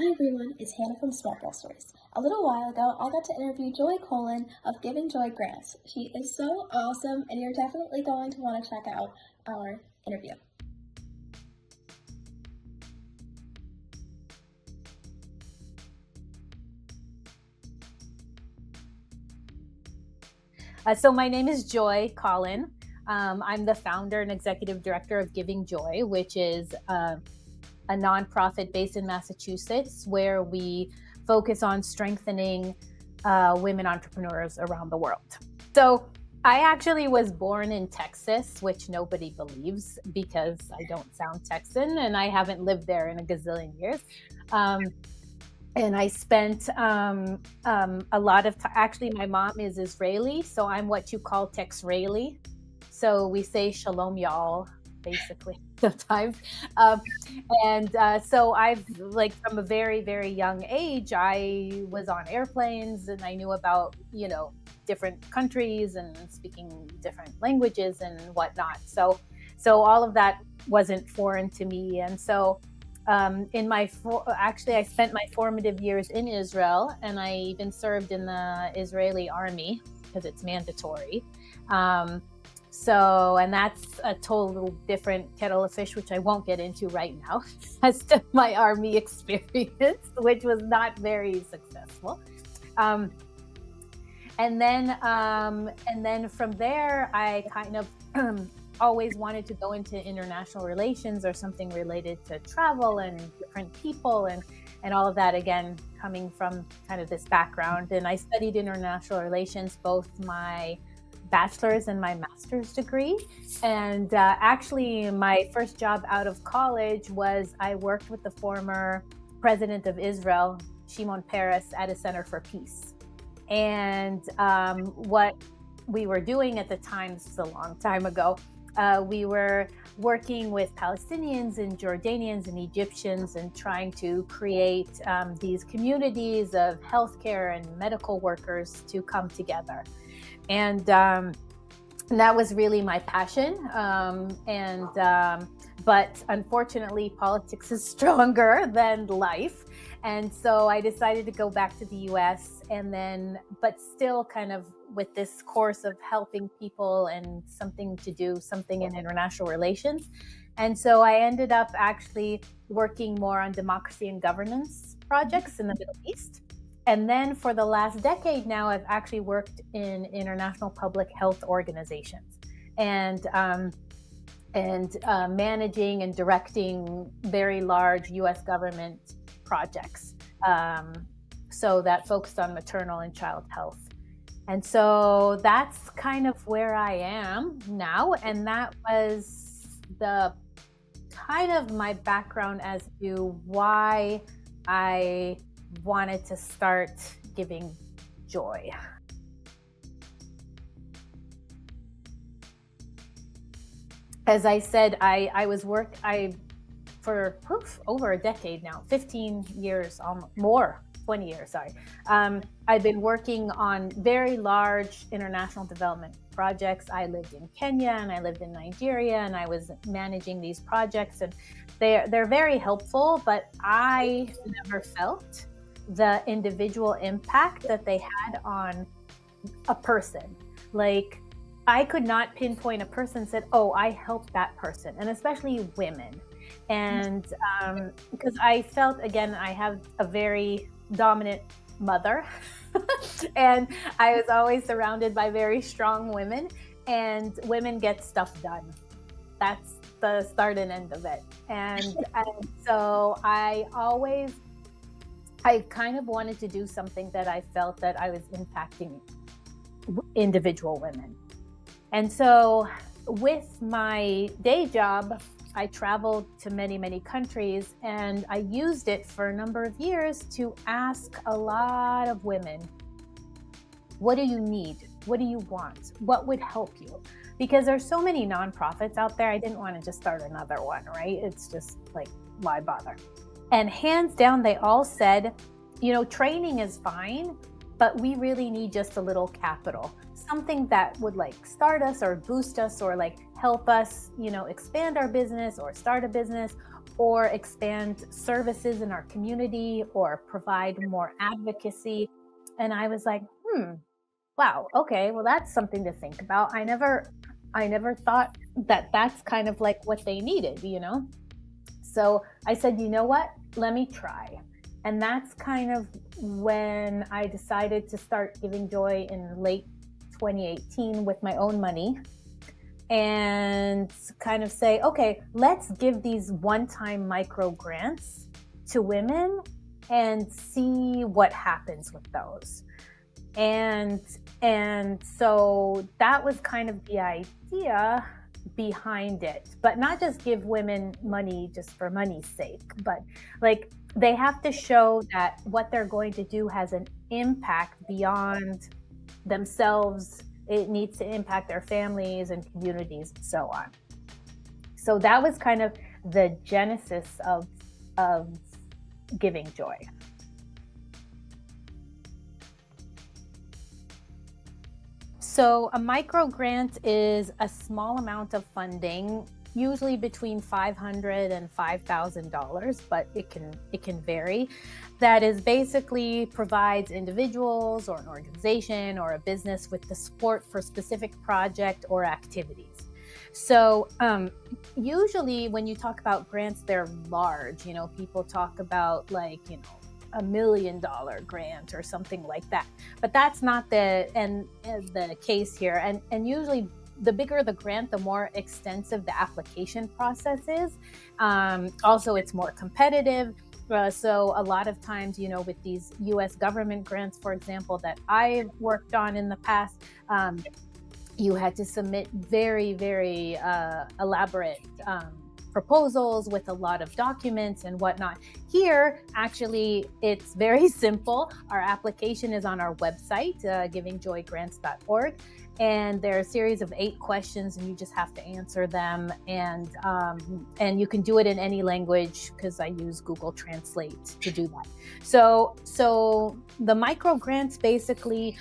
Hi everyone, it's Hannah from Smart Girl Stories. A little while ago, I got to interview Joy Kolin of Giving Joy Grants. She is so awesome, and you're definitely going to want to check out our interview. So my name is Joy Kolin. I'm the founder and executive director of Giving Joy, which is a nonprofit based in Massachusetts where we focus on strengthening women entrepreneurs around the world. So I actually was born in Texas, which nobody believes because I don't sound Texan and I haven't lived there in a gazillion years. And I spent a lot of time. Actually, my mom is Israeli, so I'm what you call Texraeli. So we say shalom, y'all, basically sometimes. Um, so I've like from a very, very young age, I was on airplanes and I knew about, different countries and speaking different languages and whatnot. So all of that wasn't foreign to me. And so I spent my formative years in Israel, and I even served in the Israeli army because it's mandatory. And that's a total different kettle of fish, which I won't get into right now, as to my army experience, which was not very successful. And then from there, I kind of always wanted to go into international relations or something related to travel and different people and all of that, again, coming from kind of this background. And I studied international relations, both my bachelor's and my master's degree. And actually, my first job out of college was I worked with the former president of Israel, Shimon Peres, at a Center for Peace. And what we were doing at the time, this is a long time ago, we were working with Palestinians and Jordanians and Egyptians and trying to create these communities of healthcare and medical workers to come together. And that was really my passion. But unfortunately, politics is stronger than life. And so I decided to go back to the US but still kind of with this course of helping people and something in international relations. And so I ended up actually working more on democracy and governance projects in the Middle East. And then for the last decade now, I've actually worked in international public health organizations and managing and directing very large US government projects. So that focused on maternal and child health. And so that's kind of where I am now. And that was the kind of my background as to why I wanted to start Giving Joy. As I said, for over a decade now, 15 years, more, 20 years, sorry. I've been working on very large international development projects. I lived in Kenya and I lived in Nigeria and I was managing these projects, and they're very helpful, but I never felt the individual impact that they had on a person. Like, I could not pinpoint a person and said, oh, I helped that person, and especially women. And because I felt, again, I have a very dominant mother and I was always surrounded by very strong women, and women get stuff done. That's the start and end of it. And so I kind of wanted to do something that I felt that I was impacting individual women. And so with my day job, I traveled to many, many countries, and I used it for a number of years to ask a lot of women, what do you need? What do you want? What would help you? Because there's so many nonprofits out there. I didn't want to just start another one, right? It's just like, why bother? And hands down, they all said, training is fine, but we really need just a little capital, something that would like start us or boost us or like help us, expand our business or start a business, or expand services in our community or provide more advocacy. And I was like, wow, okay, well, that's something to think about. I never thought that that's kind of like what they needed, you know? So I said, you know what? Let me try. And that's kind of when I decided to start Giving Joy in late 2018 with my own money, and kind of say, okay, let's give these one-time micro grants to women and see what happens with those. And so that was kind of the idea behind it, but not just give women money just for money's sake, but like they have to show that what they're going to do has an impact beyond themselves. It needs to impact their families and communities and so on. So that was kind of the genesis of Giving Joy. So a micro grant is a small amount of funding, usually between $500 and $5,000, but it can vary. That is basically provides individuals or an organization or a business with the support for specific project or activities. So usually when you talk about grants, they're large. You know, people talk about like, you know, $1 million grant or something like that, but that's not the case here. And usually the bigger the grant, the more extensive the application process is. Also, it's more competitive. So a lot of times, you know, with these U.S. government grants, for example, that I've worked on in the past, you had to submit very, very elaborate proposals with a lot of documents and whatnot. Here, actually, it's very simple. Our application is on our website, givingjoygrants.org. And there are a series of 8 questions, and you just have to answer them. And you can do it in any language because I use Google Translate to do that. So the micro grants basically,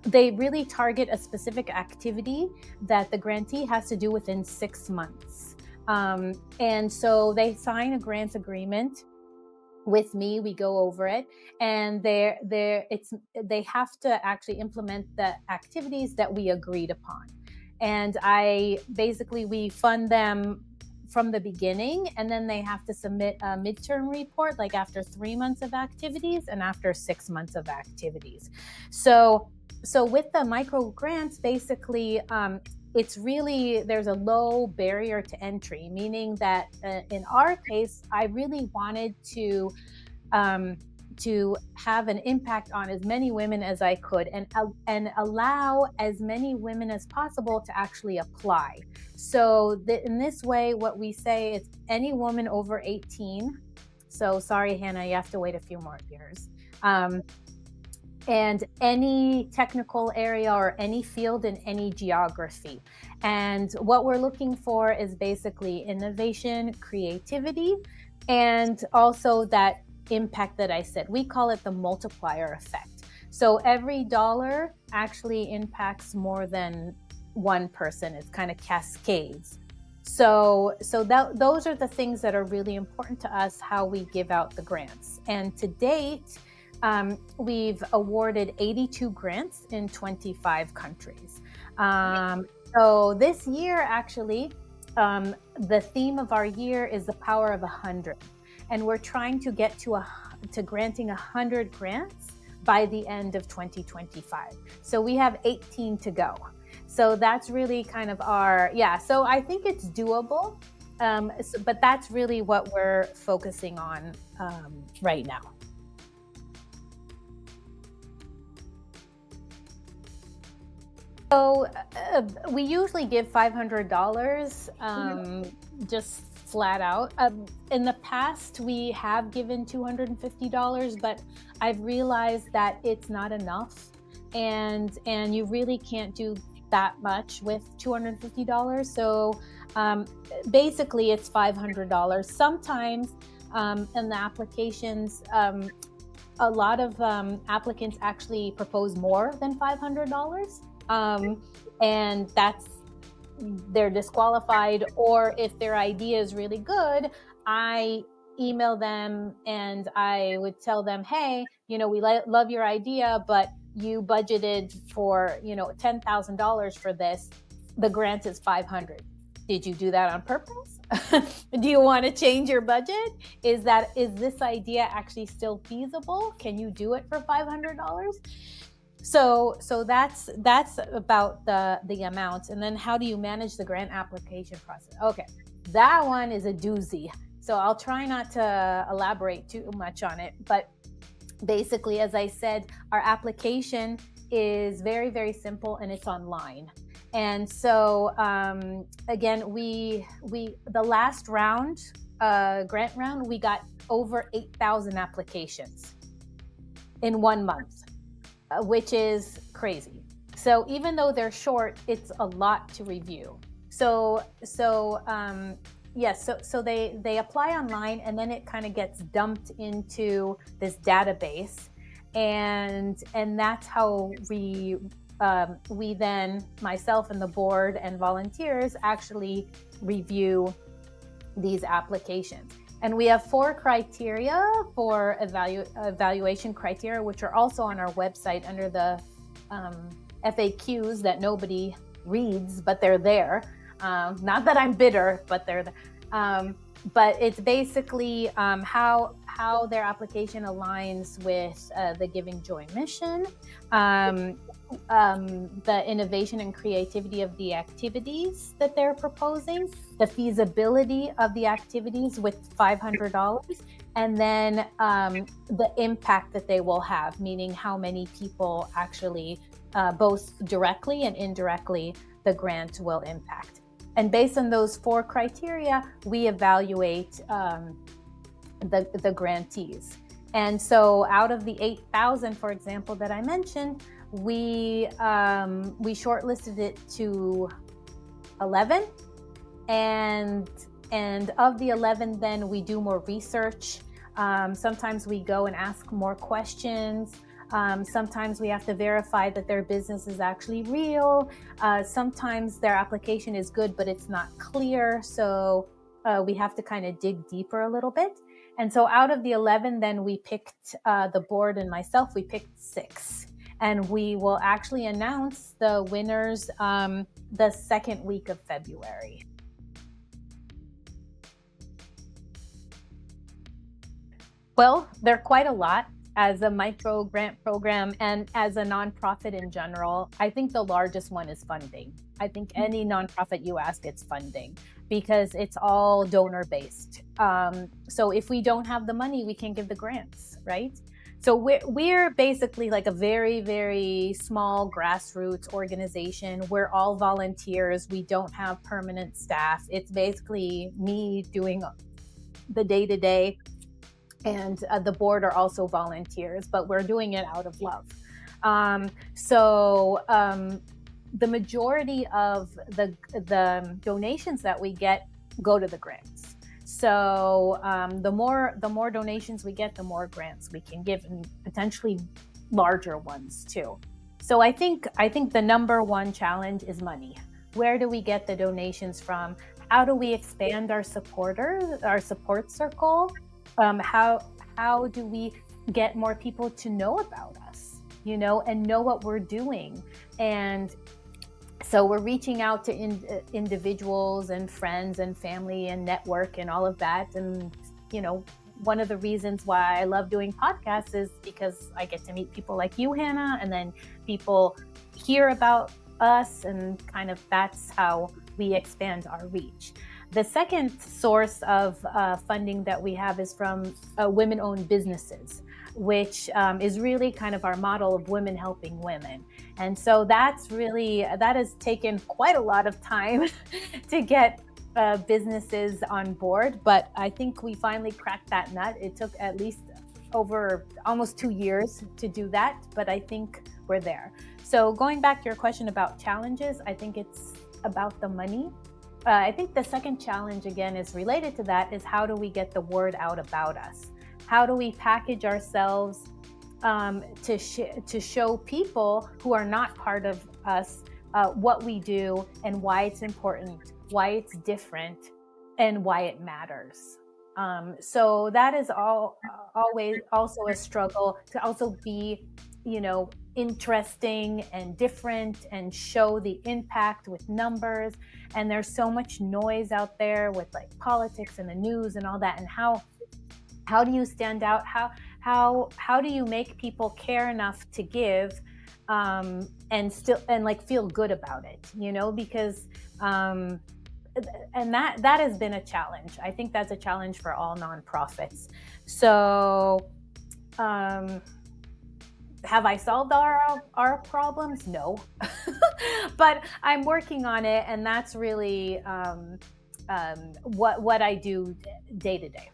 they really target a specific activity that the grantee has to do within 6 months. And so they sign a grant agreement with me. We go over it, and they have to actually implement the activities that we agreed upon. And we fund them from the beginning, and then they have to submit a midterm report, like after 3 months of activities and after 6 months of activities. So with the micro grants, basically, it's really, there's a low barrier to entry, meaning that in our case, I really wanted to have an impact on as many women as I could, and allow as many women as possible to actually apply. So in this way, what we say is any woman over 18. So sorry, Hannah, you have to wait a few more years. And any technical area or any field in any geography. And what we're looking for is basically innovation, creativity, and also that impact that I said. We call it the multiplier effect. So every dollar actually impacts more than one person. It's kind of cascades. So those are the things that are really important to us, how we give out the grants. And to date, we've awarded 82 grants in 25 countries. So this year, actually, the theme of our year is the power of 100. And we're trying to get to granting 100 grants by the end of 2025. So we have 18 to go. So that's really kind of so I think it's doable. But that's really what we're focusing on right now. So we usually give $500, just flat out. In the past, we have given $250, but I've realized that it's not enough, and you really can't do that much with $250. So basically, it's $500. Sometimes in the applications, a lot of applicants actually propose more than $500. And they're disqualified, or if their idea is really good, I email them and I would tell them, hey, we love your idea, but you budgeted for, $10,000 for this. The grant is 500. Did you do that on purpose? Do you want to change your budget? Is this idea actually still feasible? Can you do it for $500? So that's about the amounts. And then how do you manage the grant application process? Okay, that one is a doozy. So I'll try not to elaborate too much on it, but basically, as I said, our application is very, very simple and it's online. And so again, the last round, grant round, we got over 8,000 applications in 1 month, which is crazy. So even though they're short, it's a lot to review. So they apply online, and then it kind of gets dumped into this database, and that's how we then, myself and the board and volunteers, actually review these applications. And we have 4 criteria for evaluation criteria, which are also on our website under the FAQs that nobody reads, but they're there. Not that I'm bitter, but they're there. But it's basically how their application aligns with the Giving Joy mission, the innovation and creativity of the activities that they're proposing, the feasibility of the activities with $500, and then the impact that they will have, meaning how many people actually, both directly and indirectly, the grant will impact. And based on those 4 criteria, we evaluate the grantees. And so out of the 8,000, for example, that I mentioned, we shortlisted it to 11, and of the 11, then we do more research. Sometimes we go and ask more questions. Sometimes we have to verify that their business is actually real. Sometimes their application is good, but it's not clear. So we have to kind of dig deeper a little bit. And so out of the 11, then we picked, the board and myself, we picked 6. And we will actually announce the winners the second week of February. Well, they're quite a lot. As a micro grant program and as a nonprofit in general, I think the largest one is funding. I think any nonprofit you ask, it's funding, because it's all donor based. So if we don't have the money, we can't give the grants, right? So we're basically like a very, very small grassroots organization. We're all volunteers. We don't have permanent staff. It's basically me doing the day-to-day. And the board are also volunteers, but we're doing it out of love. The majority of the donations that we get go to the grants. So the more donations we get, the more grants we can give, and potentially larger ones too. So I think the number one challenge is money. Where do we get the donations from? How do we expand our supporters, our support circle? How do we get more people to know about us, and know what we're doing? And so we're reaching out to individuals and friends and family and network and all of that. And, one of the reasons why I love doing podcasts is because I get to meet people like you, Hannah, and then people hear about us, and kind of that's how we expand our reach. The second source of funding that we have is from women-owned businesses, which is really kind of our model of women helping women. And so that has taken quite a lot of time to get businesses on board, but I think we finally cracked that nut. It took at least over almost 2 years to do that, but I think we're there. So going back to your question about challenges, I think it's about the money. I think the second challenge, again, is related to that, is how do we get the word out about us? How do we package ourselves to show people who are not part of us what we do and why it's important, why it's different, and why it matters. So that is always also a struggle to also be, interesting and different and show the impact with numbers. And there's so much noise out there with like politics and the news and all that. And how do you stand out? How do you make people care enough to give, and still and like feel good about it? Because and that has been a challenge. I think that's a challenge for all nonprofits. So, have I solved our problems? No, but I'm working on it, and that's really what I do day to day.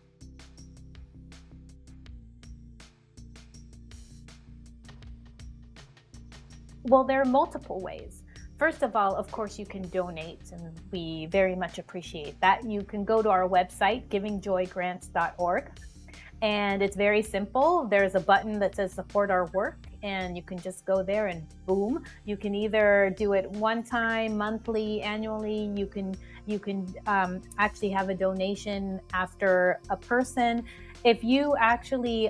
Well, there are multiple ways. First of all, of course, you can donate, and we very much appreciate that. You can go to our website, givingjoygrants.org, and it's very simple. There's a button that says support our work, and you can just go there and boom. You can either do it one time, monthly, annually. You can actually have a donation after a person. If you actually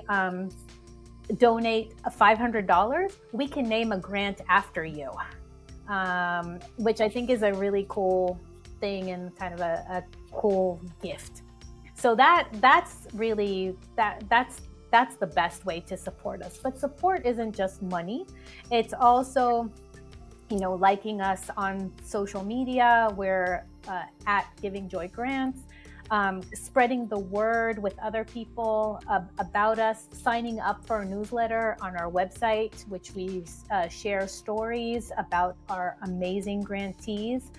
donate $500, we can name a grant after you, which I think is a really cool thing and kind of a cool gift. So that's really that's the best way to support us. But support isn't just money; it's also, liking us on social media. We're at Giving Joy Grants. Spreading the word with other people about us, signing up for a newsletter on our website, which we share stories about our amazing grantees.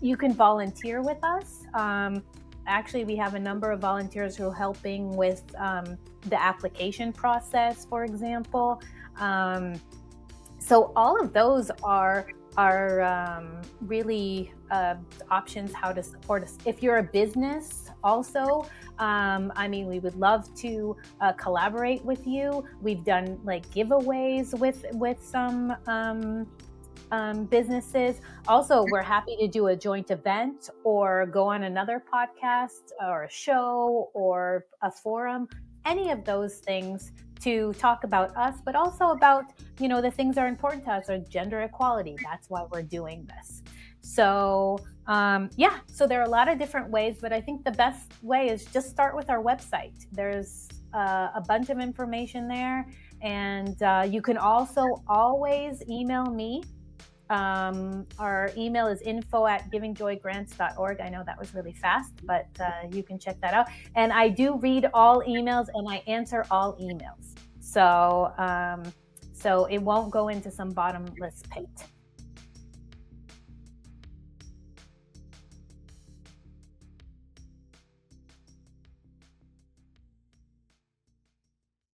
You can volunteer with us. Actually, we have a number of volunteers who are helping with the application process, for example. So all of those are really options how to support us. If you're a business also, we would love to collaborate with you. We've done like giveaways with some businesses. Also, we're happy to do a joint event or go on another podcast or a show or a forum, any of those things to talk about us, but also about, the things that are important to us, or gender equality. That's why we're doing this. So, so there are a lot of different ways, but I think the best way is just start with our website. There's a bunch of information there, and you can also always email me. Our email is info@givingjoygrants.org. I know that was really fast, but you can check that out. And I do read all emails, and I answer all emails. So it won't go into some bottomless pit.